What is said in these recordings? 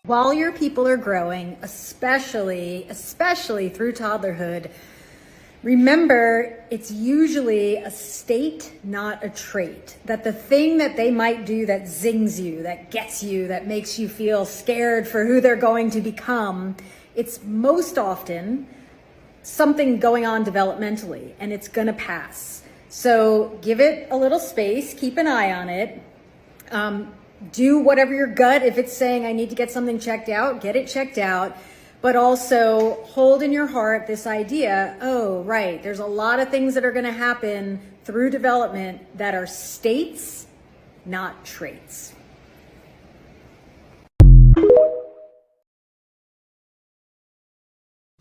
While your people are growing, especially through toddlerhood, remember it's usually a state, not a trait. That the thing that they might do that zings you, that gets you, that makes you feel scared for who they're going to become, it's most often something going on developmentally, and it's gonna pass. So give it a little space, keep an eye on it. Do whatever your gut, if it's saying I need to get something checked out, get it checked out, but also hold in your heart this idea, oh, right, there's a lot of things that are gonna happen through development that are states, not traits.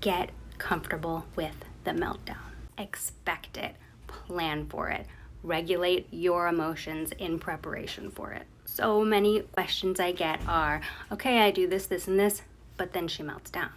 Get comfortable with the meltdown. Expect it, plan for it, regulate your emotions in preparation for it. So many questions I get are, okay, I do this, this, and this, but then she melts down.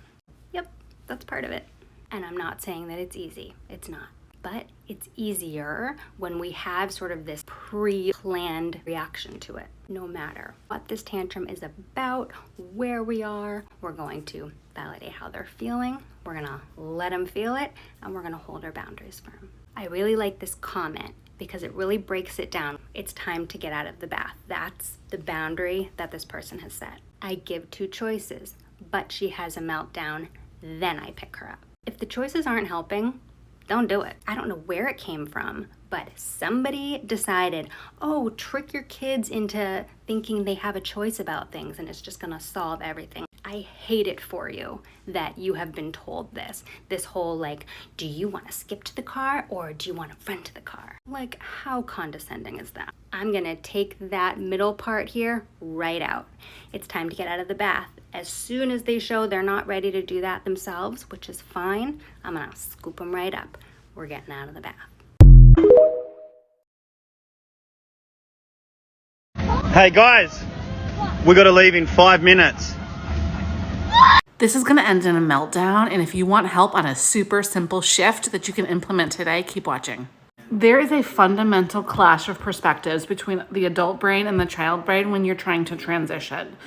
Yep, that's part of it. And I'm not saying that it's easy. It's not. But it's easier when we have sort of this pre-planned reaction to it. No matter what this tantrum is about, where we are, we're going to validate how they're feeling, we're gonna let them feel it, and we're gonna hold our boundaries firm. I really like this comment because it really breaks it down. It's time to get out of the bath. That's the boundary that this person has set. I give 2 choices, but she has a meltdown, then I pick her up. If the choices aren't helping, don't do it. I don't know where it came from, but somebody decided, oh, trick your kids into thinking they have a choice about things and it's just gonna solve everything. I hate it for you that you have been told this whole like, do you want to skip to the car or do you want to run to the car? Like, how condescending is that? I'm gonna take that middle part here right out. It's time to get out of the bath. As soon as they show they're not ready to do that themselves, which is fine, I'm gonna scoop them right up. We're getting out of the bath. Hey guys, we gotta leave in 5 minutes. This is gonna end in a meltdown, and if you want help on a super simple shift that you can implement today, keep watching. There is a fundamental clash of perspectives between the adult brain and the child brain when you're trying to transition.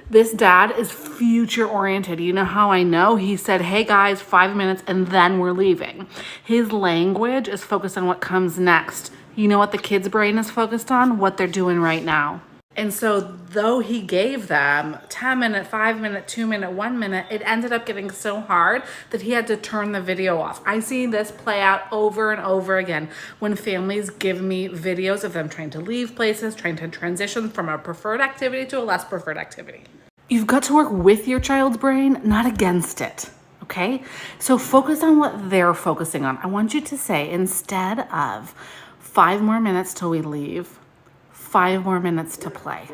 This dad is future oriented. You know how I know? He said, hey guys, 5 minutes and then we're leaving. His language is focused on what comes next. You know what the kid's brain is focused on? What they're doing right now. And so though he gave them 10 minute, 5 minute, 2 minute, 1 minute, it ended up getting so hard that he had to turn the video off. I see this play out over and over again when families give me videos of them trying to leave places, trying to transition from a preferred activity to a less preferred activity. You've got to work with your child's brain, not against it. Okay? So focus on what they're focusing on. I want you to say, instead of 5 more minutes till we leave, 5 more minutes to play.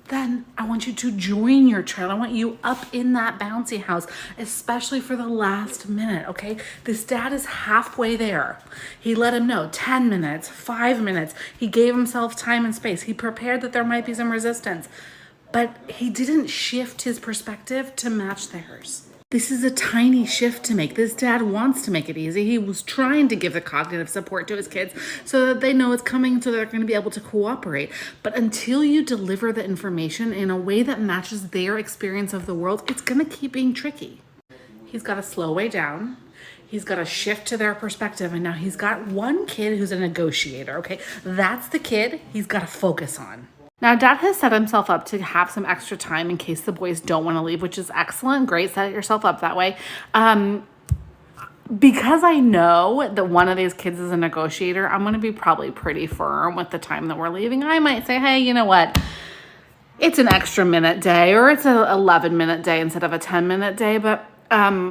Then I want you to join your child. I want you up in that bouncy house, especially for the last minute, okay? This dad is halfway there. He let him know 10 minutes, 5 minutes. He gave himself time and space. He prepared that there might be some resistance, but he didn't shift his perspective to match theirs. This is a tiny shift to make. This dad wants to make it easy. He was trying to give the cognitive support to his kids so that they know it's coming, so they're going to be able to cooperate. But until you deliver the information in a way that matches their experience of the world, it's going to keep being tricky. He's got to slow way down. He's got to shift to their perspective. And now he's got one kid who's a negotiator, okay? That's the kid he's got to focus on. Now, dad has set himself up to have some extra time in case the boys don't want to leave, which is excellent. Great, set yourself up that way. Because I know that one of these kids is a negotiator, I'm going to be probably pretty firm with the time that we're leaving. I might say, hey, you know what? It's an extra minute day, or it's an 11-minute day instead of a 10-minute day. But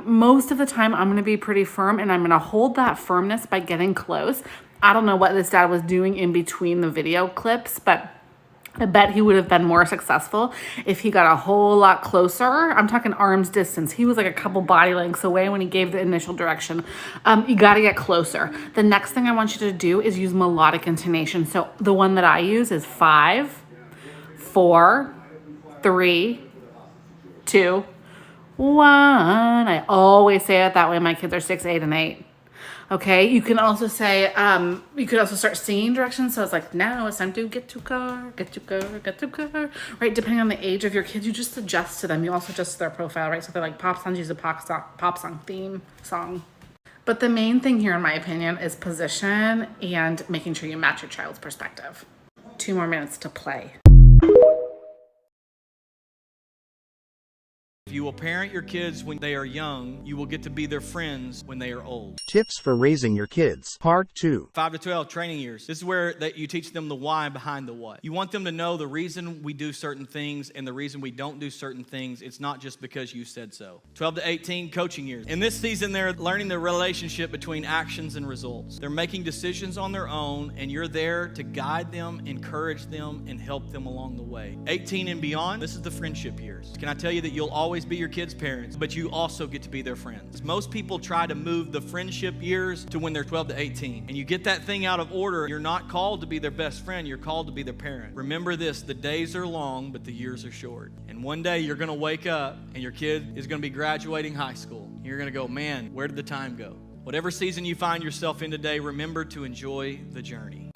most of the time, I'm going to be pretty firm, and I'm going to hold that firmness by getting close. I don't know what this dad was doing in between the video clips, but I bet he would have been more successful if he got a whole lot closer. I'm talking arm's distance. He was like a couple body lengths away when he gave the initial direction. You got to get closer. The next thing I want you to do is use melodic intonation. So the one that I use is 5, 4, 3, 2, 1. I always say it that way. My kids are 6, 8, and 8. Okay, you can also say, you could also start singing directions. So it's like, now it's time to get to car, get to car, get to car, right? Depending on the age of your kids, you just adjust to them. You also adjust their profile, right? So they're like pop songs, use a pop song theme song. But the main thing here, in my opinion, is position and making sure you match your child's perspective. 2 more minutes to play. If you will parent your kids when they are young, you will get to be their friends when they are old. Tips for raising your kids. Part 2. 5 to 12 training years. This is where that you teach them the why behind the what. You want them to know the reason we do certain things and the reason we don't do certain things. It's not just because you said so. 12 to 18 coaching years. In this season, they're learning the relationship between actions and results. They're making decisions on their own, and you're there to guide them, encourage them, and help them along the way. 18 and beyond, this is the friendship years. Can I tell you that you'll always be your kids' parents, but you also get to be their friends. Most people try to move the friendship years to when they're 12 to 18. And you get that thing out of order. You're not called to be their best friend. You're called to be their parent. Remember this, the days are long, but the years are short. And one day you're going to wake up and your kid is going to be graduating high school. You're going to go, man, where did the time go? Whatever season you find yourself in today, remember to enjoy the journey.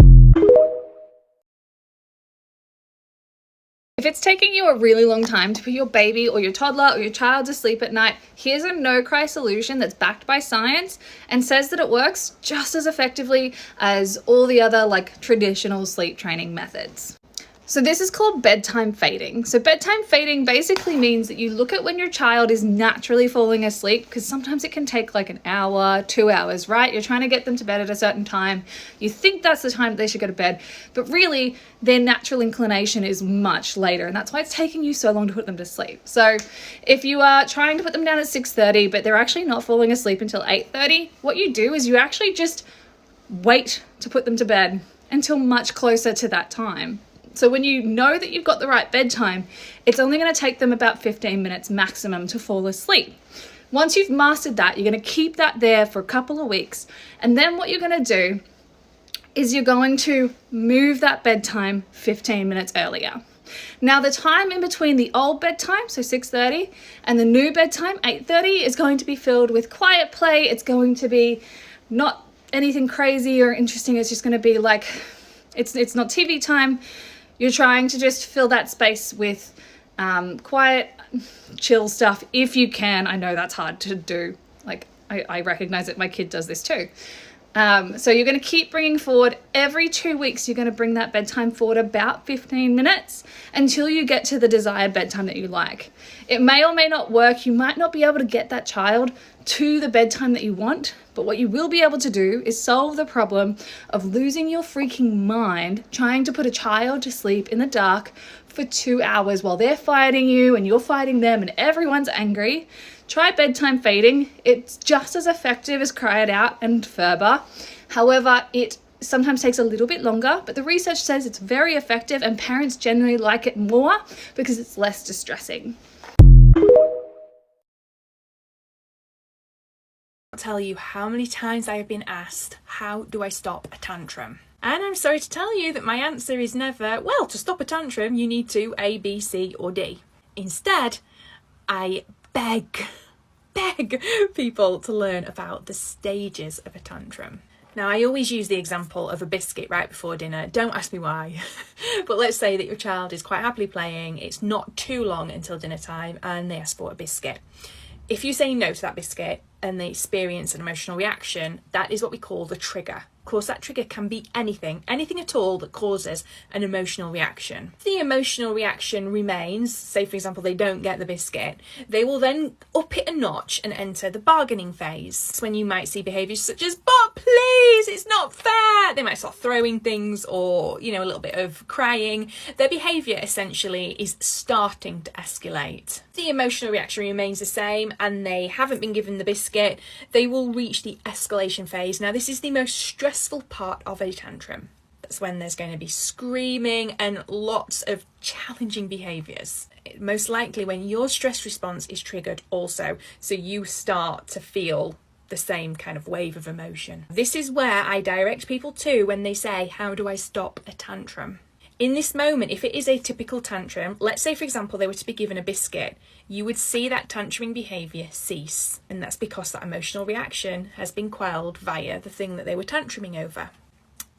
If it's taking you a really long time to put your baby or your toddler or your child to sleep at night, here's a no-cry solution that's backed by science and says that it works just as effectively as all the other traditional sleep training methods. So this is called bedtime fading. So bedtime fading basically means that you look at when your child is naturally falling asleep, because sometimes it can take like an hour, 2 hours, right? You're trying to get them to bed at a certain time. You think that's the time they should go to bed, but really their natural inclination is much later, and that's why it's taking you so long to put them to sleep. So if you are trying to put them down at 6:30, but they're actually not falling asleep until 8:30, what you do is you actually just wait to put them to bed until much closer to that time. So when you know that you've got the right bedtime, it's only going to take them about 15 minutes maximum to fall asleep. Once you've mastered that, you're going to keep that there for a couple of weeks. And then what you're going to do is you're going to move that bedtime 15 minutes earlier. Now the time in between the old bedtime, so 6:30, and the new bedtime, 8:30, is going to be filled with quiet play. It's going to be not anything crazy or interesting. It's just going to be like, it's not TV time. You're trying to just fill that space with quiet, chill stuff if you can. I know that's hard to do. I recognize that my kid does this too. So you're going to keep bringing forward every 2 weeks. You're going to bring that bedtime forward about 15 minutes until you get to the desired bedtime that you like. It may or may not work. You might not be able to get that child to the bedtime that you want, but what you will be able to do is solve the problem of losing your freaking mind trying to put a child to sleep in the dark for 2 hours while they're fighting you and you're fighting them and everyone's angry. Try bedtime fading. It's just as effective as Cry It Out and Ferber. However, it sometimes takes a little bit longer, but the research says it's very effective and parents generally like it more because it's less distressing. I'll tell you how many times I have been asked, how do I stop a tantrum? And I'm sorry to tell you that my answer is never, well, to stop a tantrum, you need to A, B, C, or D. Instead, I beg people to learn about the stages of a tantrum. Now, I always use the example of a biscuit right before dinner. Don't ask me why. But let's say that your child is quite happily playing. It's not too long until dinner time and they ask for a biscuit. If you say no to that biscuit and they experience an emotional reaction, that is what we call the trigger. Of course, that trigger can be anything at all that causes an emotional reaction. If the emotional reaction remains, say for example they don't get the biscuit, they will then up it a notch and enter the bargaining phase. It's when you might see behaviours such as, but please, it's not fair. They might start throwing things or, a little bit of crying. Their behaviour essentially is starting to escalate. If the emotional reaction remains the same and they haven't been given the biscuit, they will reach the escalation phase. Now, this is the most stressful part of a tantrum. That's when there's going to be screaming and lots of challenging behaviours. Most likely when your stress response is triggered also, so you start to feel the same kind of wave of emotion. This is where I direct people to when they say, how do I stop a tantrum? In this moment, if it is a typical tantrum, let's say, for example, they were to be given a biscuit, you would see that tantruming behaviour cease. And that's because that emotional reaction has been quelled via the thing that they were tantruming over.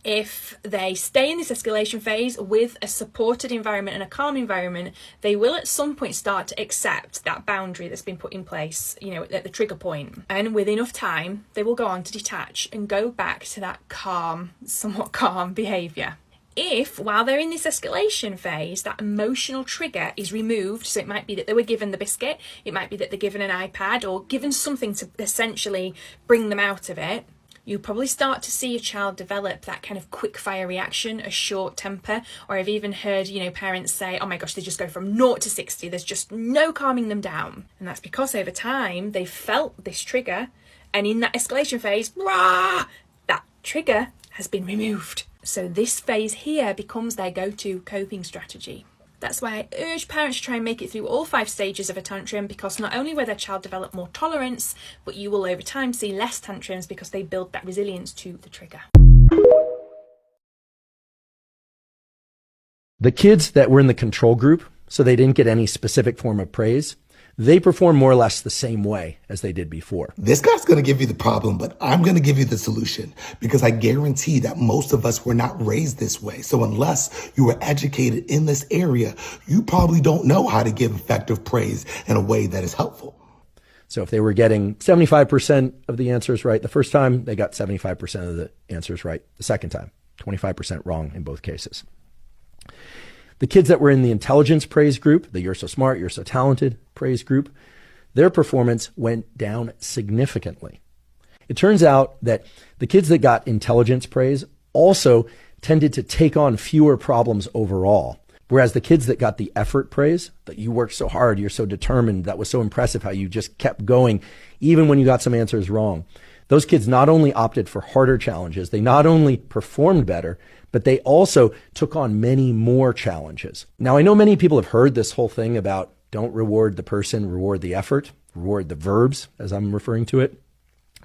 If they stay in this escalation phase with a supported environment and a calm environment, they will at some point start to accept that boundary that's been put in place, at the trigger point. And with enough time, they will go on to detach and go back to that calm, somewhat calm behaviour. If, while they're in this escalation phase, that emotional trigger is removed, so it might be that they were given the biscuit, it might be that they're given an iPad or given something to essentially bring them out of it, you probably start to see your child develop that kind of quick fire reaction, a short temper, or I've even heard, parents say, oh my gosh, they just go from 0 to 60. There's just no calming them down. And that's because over time they've felt this trigger, and in that escalation phase, rah, that trigger has been removed. So this phase here becomes their go-to coping strategy. That's why I urge parents to try and make it through all 5 stages of a tantrum, because not only will their child develop more tolerance, but you will over time see less tantrums because they build that resilience to the trigger. The kids that were in the control group, so they didn't get any specific form of praise, they perform more or less the same way as they did before. This guy's going to give you the problem, but I'm going to give you the solution, because I guarantee that most of us were not raised this way. So unless you were educated in this area, you probably don't know how to give effective praise in a way that is helpful. So if they were getting 75% of the answers right the first time, they got 75% of the answers right the second time, 25% wrong in both cases. The kids that were in the intelligence praise group, the you're so smart, you're so talented praise group, their performance went down significantly. It turns out that the kids that got intelligence praise also tended to take on fewer problems overall. Whereas the kids that got the effort praise, that you worked so hard, you're so determined, that was so impressive how you just kept going, even when you got some answers wrong. Those kids not only opted for harder challenges, they not only performed better, but they also took on many more challenges. Now, I know many people have heard this whole thing about don't reward the person, reward the effort, reward the verbs, as I'm referring to it.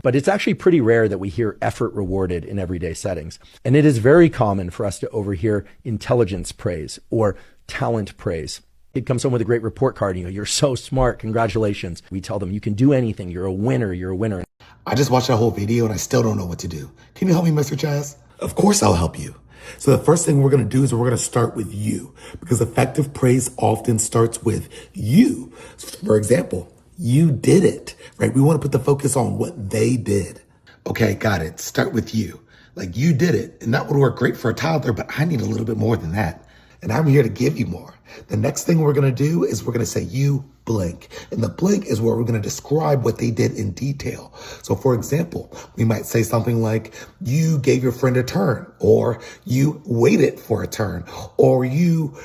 But it's actually pretty rare that we hear effort rewarded in everyday settings. And it is very common for us to overhear intelligence praise or talent praise. Kid comes home with a great report card, you're so smart, congratulations. We tell them, you can do anything, you're a winner, you're a winner. I just watched that whole video and I still don't know what to do. Can you help me, Mr. Chaz? Of course I'll help you. So the first thing we're going to do is we're going to start with you, because effective praise often starts with you. For example, you did it, right? We want to put the focus on what they did. Okay, got it. Start with you. Like, you did it. And that would work great for a toddler, but I need a little bit more than that. And I'm here to give you more. The next thing we're going to do is we're going to say you blank. And the blank is where we're going to describe what they did in detail. So for example, we might say something like, you gave your friend a turn, or you waited for a turn, or you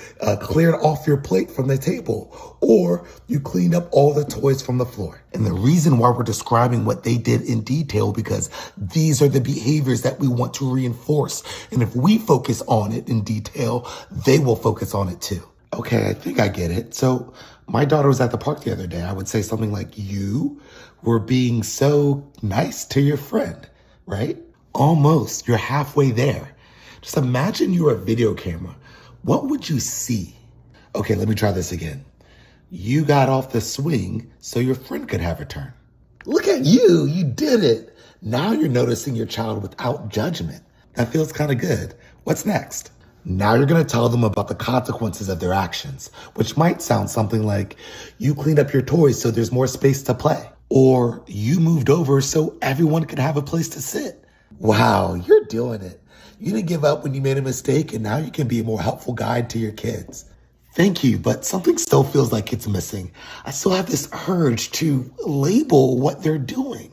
cleared off your plate from the table, or you cleaned up all the toys from the floor. And the reason why we're describing what they did in detail, because these are the behaviors that we want to reinforce. And if we focus on it in detail, they will focus on it too. Okay, I think I get it. So my daughter was at the park the other day. I would say something like, you were being so nice to your friend, right? Almost. You're halfway there. Just imagine you're a video camera. What would you see? Okay, let me try this again. You got off the swing so your friend could have her turn. Look at you. You did it. Now you're noticing your child without judgment. That feels kind of good. What's next? Now you're going to tell them about the consequences of their actions, which might sound something like, you cleaned up your toys so there's more space to play, or you moved over so everyone could have a place to sit. Wow, you're doing it. You didn't give up when you made a mistake, and now you can be a more helpful guide to your kids. Thank you, but something still feels like it's missing. I still have this urge to label what they're doing.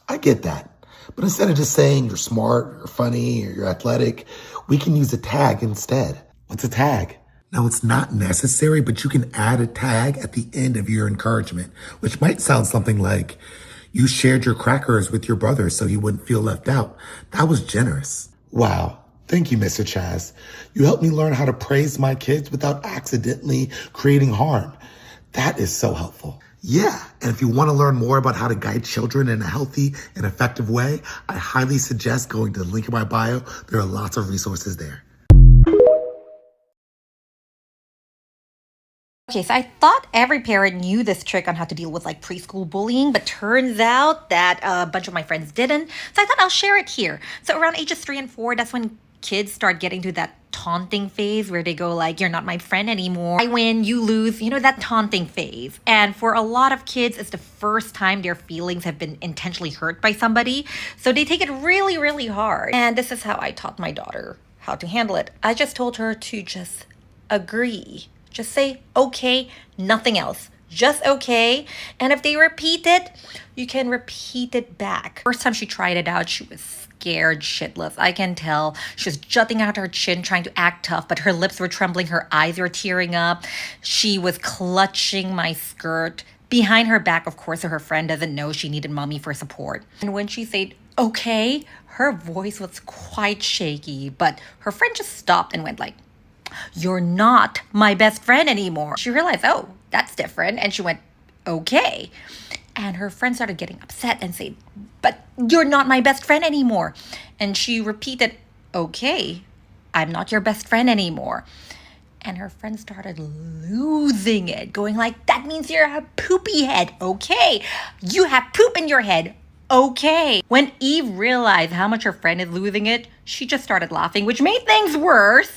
I get that. But instead of just saying you're smart, you're funny, or you're athletic, we can use a tag instead. What's a tag? Now, it's not necessary, but you can add a tag at the end of your encouragement, which might sound something like, you shared your crackers with your brother so he wouldn't feel left out. That was generous. Wow. Thank you, Mr. Chaz. You helped me learn how to praise my kids without accidentally creating harm. That is so helpful. Yeah, and if you want to learn more about how to guide children in a healthy and effective way, I highly suggest going to the link in my bio. There are lots of resources there. Okay, so I thought every parent knew this trick on how to deal with like preschool bullying, but turns out that a bunch of my friends didn't. So I thought I'll share it here. So around ages 3 and 4, that's when kids start getting to that taunting phase where they go like, you're not my friend anymore. I win, you lose, that taunting phase. And for a lot of kids, it's the first time their feelings have been intentionally hurt by somebody. So they take it really, really hard. And this is how I taught my daughter how to handle it. I just told her to just agree. Just say, okay, nothing else. Just okay. And if they repeat it, you can repeat it back. First time she tried it out, she was scared shitless. I can tell. She was jutting out her chin, trying to act tough, but her lips were trembling, her eyes were tearing up. She was clutching my skirt behind her back, of course, so her friend doesn't know she needed mommy for support. And when she said, okay, her voice was quite shaky, but her friend just stopped and went like, you're not my best friend anymore. She realized, oh, that's different. And she went, okay. And her friend started getting upset and said, but you're not my best friend anymore. And she repeated, okay, I'm not your best friend anymore. And her friend started losing it, going like, that means you're a poopy head. Okay. You have poop in your head. Okay. When Eve realized how much her friend is losing it, she just started laughing, which made things worse.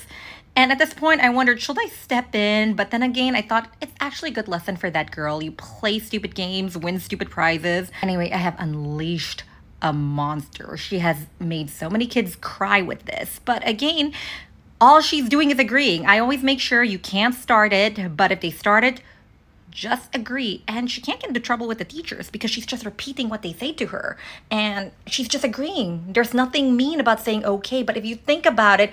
And at this point, I wondered, should I step in? But then again, I thought it's actually a good lesson for that girl. You play stupid games, win stupid prizes. Anyway, I have unleashed a monster. She has made so many kids cry with this. But again, all she's doing is agreeing. I always make sure you can't start it, but if they start it, just agree. And she can't get into trouble with the teachers because she's just repeating what they say to her. And she's just agreeing. There's nothing mean about saying okay, but if you think about it,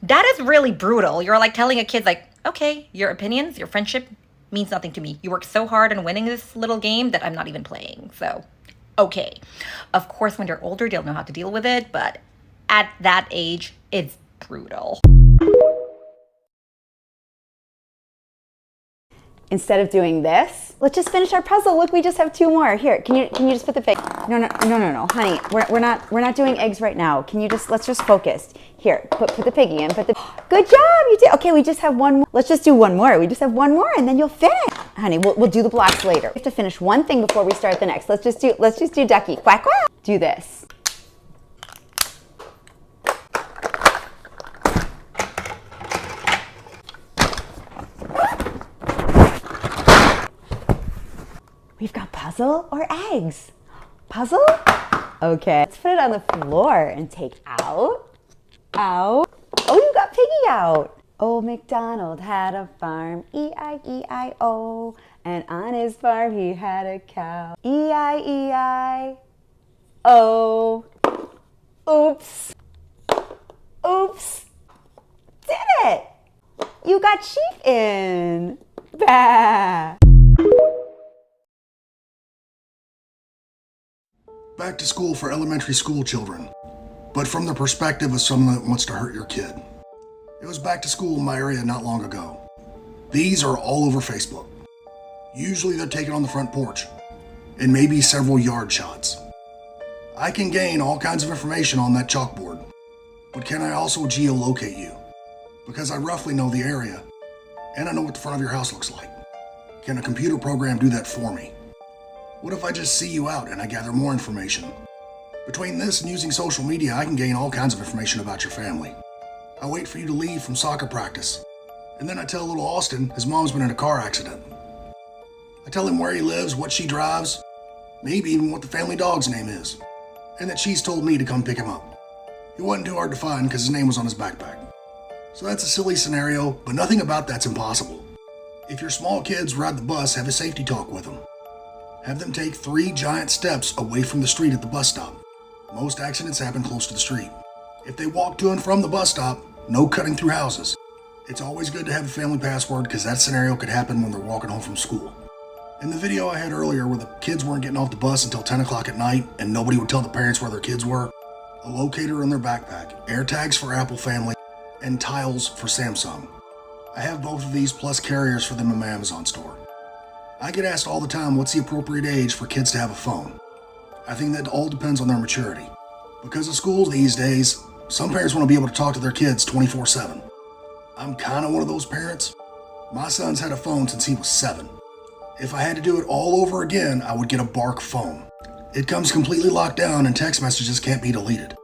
that is really brutal. You're like telling a kid like, okay, your opinions, your friendship means nothing to me. You worked so hard on winning this little game that I'm not even playing. So, okay. Of course, when they're older, they'll know how to deal with it. But at that age, it's brutal. Instead of doing this, let's just finish our puzzle. Look, we just have 2 more. Here, can you just put the pig? No, honey, we're not doing eggs right now. Let's just focus. Here, put the piggy in. Good job, you did. Okay, we just have 1 more. Let's just do 1 more. We just have 1 more, and then you'll finish. Honey, we'll do the blocks later. We have to finish 1 thing before we start the next. Let's just do ducky. Quack quack. Do this. We've got puzzle or eggs? Puzzle? Okay. Let's put it on the floor and take out. Oh, you got piggy out. Old MacDonald had a farm, E-I-E-I-O, and on his farm he had a cow, E-I-E-I-O. Oops. Did it. You got sheep in. Bah. Back to school for elementary school children, but from the perspective of someone that wants to hurt your kid. It was back to school in my area not long ago. These are all over Facebook. Usually they're taken on the front porch, and maybe several yard shots. I can gain all kinds of information on that chalkboard, but can I also geolocate you? Because I roughly know the area, and I know what the front of your house looks like. Can a computer program do that for me? What if I just see you out and I gather more information? Between this and using social media, I can gain all kinds of information about your family. I wait for you to leave from soccer practice, and then I tell little Austin his mom's been in a car accident. I tell him where he lives, what she drives, maybe even what the family dog's name is, and that she's told me to come pick him up. He wasn't too hard to find because his name was on his backpack. So that's a silly scenario, but nothing about that's impossible. If your small kids ride the bus, have a safety talk with them. Have them take 3 giant steps away from the street at the bus stop. Most accidents happen close to the street. If they walk to and from the bus stop, no cutting through houses. It's always good to have a family password because that scenario could happen when they're walking home from school. In the video I had earlier where the kids weren't getting off the bus until 10 o'clock at night and nobody would tell the parents where their kids were, a locator in their backpack, AirTags for Apple family, and Tiles for Samsung. I have both of these plus carriers for them in my Amazon store. I get asked all the time what's the appropriate age for kids to have a phone. I think that all depends on their maturity. Because of schools these days, some parents want to be able to talk to their kids 24/7. I'm kind of one of those parents. My son's had a phone since he was 7. If I had to do it all over again, I would get a Bark phone. It comes completely locked down and text messages can't be deleted.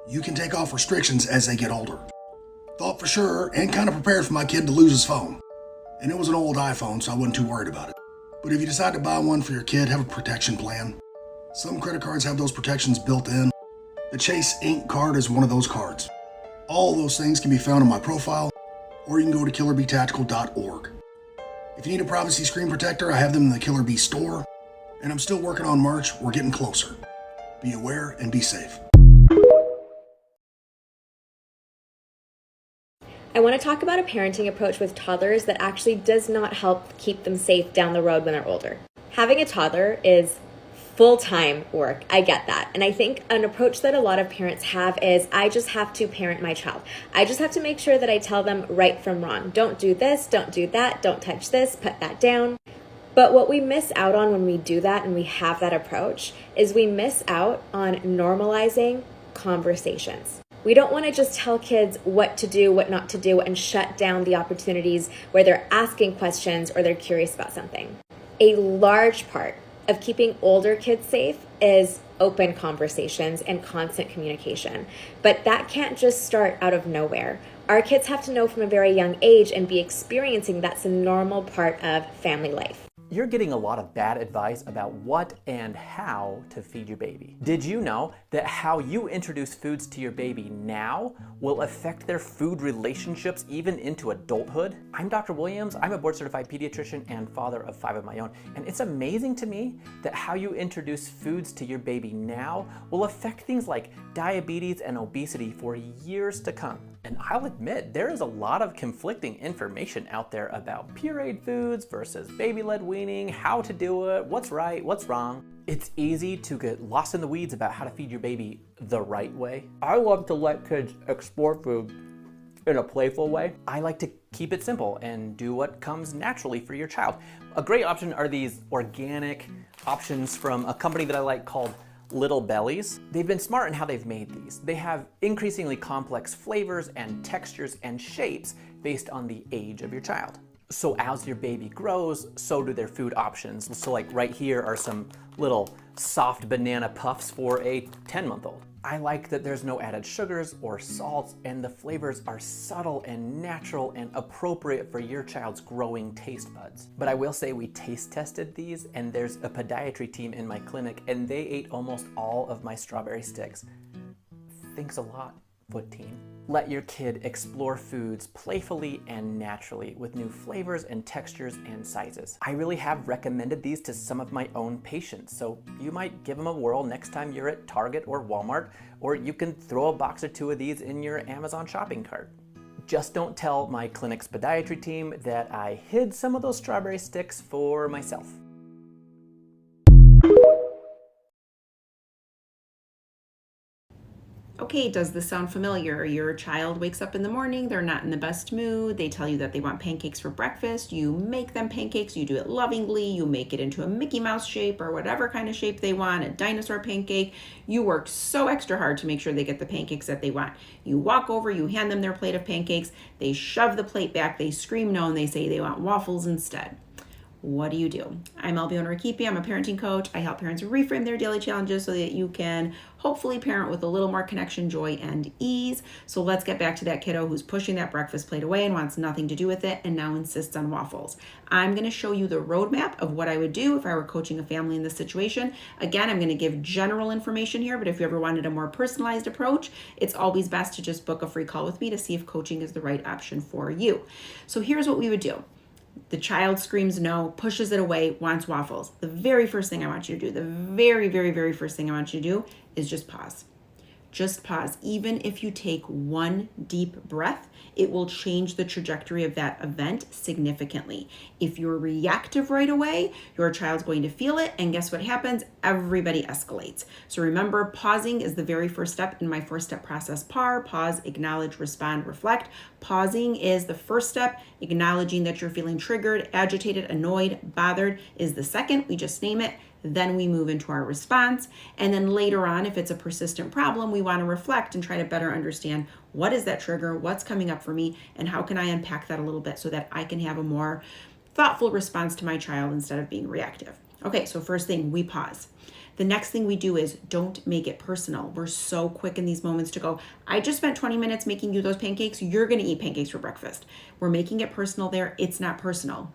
You can take off restrictions as they get older. Thought for sure and kind of prepared for my kid to lose his phone. And it was an old iPhone, so I wasn't too worried about it. But if you decide to buy one for your kid, have a protection plan. Some credit cards have those protections built in. The Chase Ink card is one of those cards. All those things can be found on my profile, or you can go to killerbtactical.org. If you need a privacy screen protector, I have them in the Killer Bee store, and I'm still working on merch. We're getting closer. Be aware and be safe. I want to talk about a parenting approach with toddlers that actually does not help keep them safe down the road when they're older. Having a toddler is full-time work. I get that. And I think an approach that a lot of parents have is, I just have to parent my child. I just have to make sure that I tell them right from wrong. Don't do this, don't do that, don't touch this, put that down. But what we miss out on when we do that and we have that approach is we miss out on normalizing conversations. We don't want to just tell kids what to do, what not to do, and shut down the opportunities where they're asking questions or they're curious about something. A large part of keeping older kids safe is open conversations and constant communication. But that can't just start out of nowhere. Our kids have to know from a very young age and be experiencing that's a normal part of family life. You're getting a lot of bad advice about what and how to feed your baby. Did you know that how you introduce foods to your baby now will affect their food relationships even into adulthood? I'm Dr. Williams. I'm a board-certified pediatrician and father of 5 of my own. And it's amazing to me that how you introduce foods to your baby now will affect things like diabetes and obesity for years to come. And I'll admit, there is a lot of conflicting information out there about pureed foods versus baby-led weaning, how to do it, what's right, what's wrong. It's easy to get lost in the weeds about how to feed your baby the right way. I love to let kids explore food in a playful way. I like to keep it simple and do what comes naturally for your child. A great option are these organic options from a company that I like called Little Bellies. They've been smart in how they've made these. They have increasingly complex flavors and textures and shapes based on the age of your child. So as your baby grows, so do their food options. So like right here are some little soft banana puffs for a 10-month-old. I like that there's no added sugars or salts, and the flavors are subtle and natural and appropriate for your child's growing taste buds. But I will say we taste tested these, and there's a podiatry team in my clinic, and they ate almost all of my strawberry sticks. Thanks a lot, foot team. Let your kid explore foods playfully and naturally with new flavors and textures and sizes. I really have recommended these to some of my own patients, so you might give them a whirl next time you're at Target or Walmart, or you can throw a box or 2 of these in your Amazon shopping cart. Just don't tell my clinic's podiatry team that I hid some of those strawberry sticks for myself. Okay, does this sound familiar? Your child wakes up in the morning, they're not in the best mood, they tell you that they want pancakes for breakfast, you make them pancakes, you do it lovingly, you make it into a Mickey Mouse shape or whatever kind of shape they want, a dinosaur pancake. You work so extra hard to make sure they get the pancakes that they want. You walk over, you hand them their plate of pancakes, they shove the plate back, they scream no, and they say they want waffles instead. What do you do? I'm Albiona Rakipi. I'm a parenting coach. I help parents reframe their daily challenges so that you can hopefully parent with a little more connection, joy, and ease. So let's get back to that kiddo who's pushing that breakfast plate away and wants nothing to do with it and now insists on waffles. I'm going to show you the roadmap of what I would do if I were coaching a family in this situation. Again, I'm going to give general information here, but if you ever wanted a more personalized approach, it's always best to just book a free call with me to see if coaching is the right option for you. So here's what we would do. The child screams no, pushes it away, wants waffles. The very first thing I want you to do, the very, very, very first thing I want you to do is just pause. Just pause. Even if you take one deep breath, it will change the trajectory of that event significantly. If you're reactive right away, your child's going to feel it, and guess what happens? Everybody escalates. So remember, pausing is the very first step in my 4-step process. PAR, pause, acknowledge, respond, reflect. Pausing is the first step. Acknowledging that you're feeling triggered, agitated, annoyed, bothered is the second. We just name it. Then we move into our response. And then later on, if it's a persistent problem, we want to reflect and try to better understand what is that trigger, what's coming up for me, and how can I unpack that a little bit so that I can have a more thoughtful response to my child instead of being reactive. Okay, so first thing, we pause. The next thing we do is don't make it personal. We're so quick in these moments to go, I just spent 20 minutes making you those pancakes. You're going to eat pancakes for breakfast. We're making it personal there. It's not personal.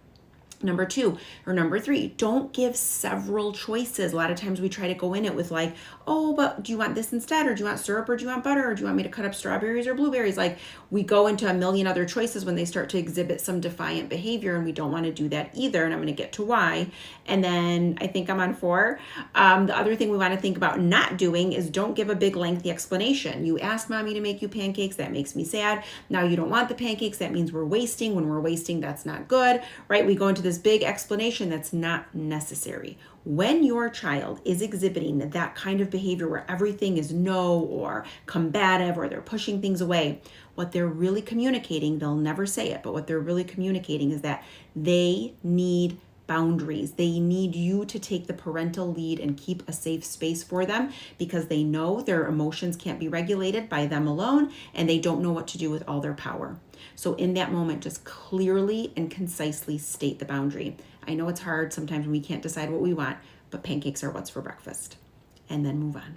Number 3, don't give several choices. A lot of times we try to go in it with like, oh, but do you want this instead? Or do you want syrup? Or do you want butter? Or do you want me to cut up strawberries or blueberries? Like we go into a million other choices when they start to exhibit some defiant behavior, and we don't want to do that either. And I'm going to get to why. And then I think I'm on 4. The other thing we want to think about not doing is don't give a big lengthy explanation. You asked mommy to make you pancakes. That makes me sad. Now you don't want the pancakes. That means we're wasting. When we're wasting, that's not good, right? We go into this big explanation that's not necessary. When your child is exhibiting that kind of behavior where everything is no or combative or they're pushing things away, what they're really communicating, they'll never say it, but what they're really communicating is that they need boundaries. They need you to take the parental lead and keep a safe space for them because they know their emotions can't be regulated by them alone and they don't know what to do with all their power. So in that moment, just clearly and concisely state the boundary. I know it's hard sometimes when we can't decide what we want, but pancakes are what's for breakfast. And then move on.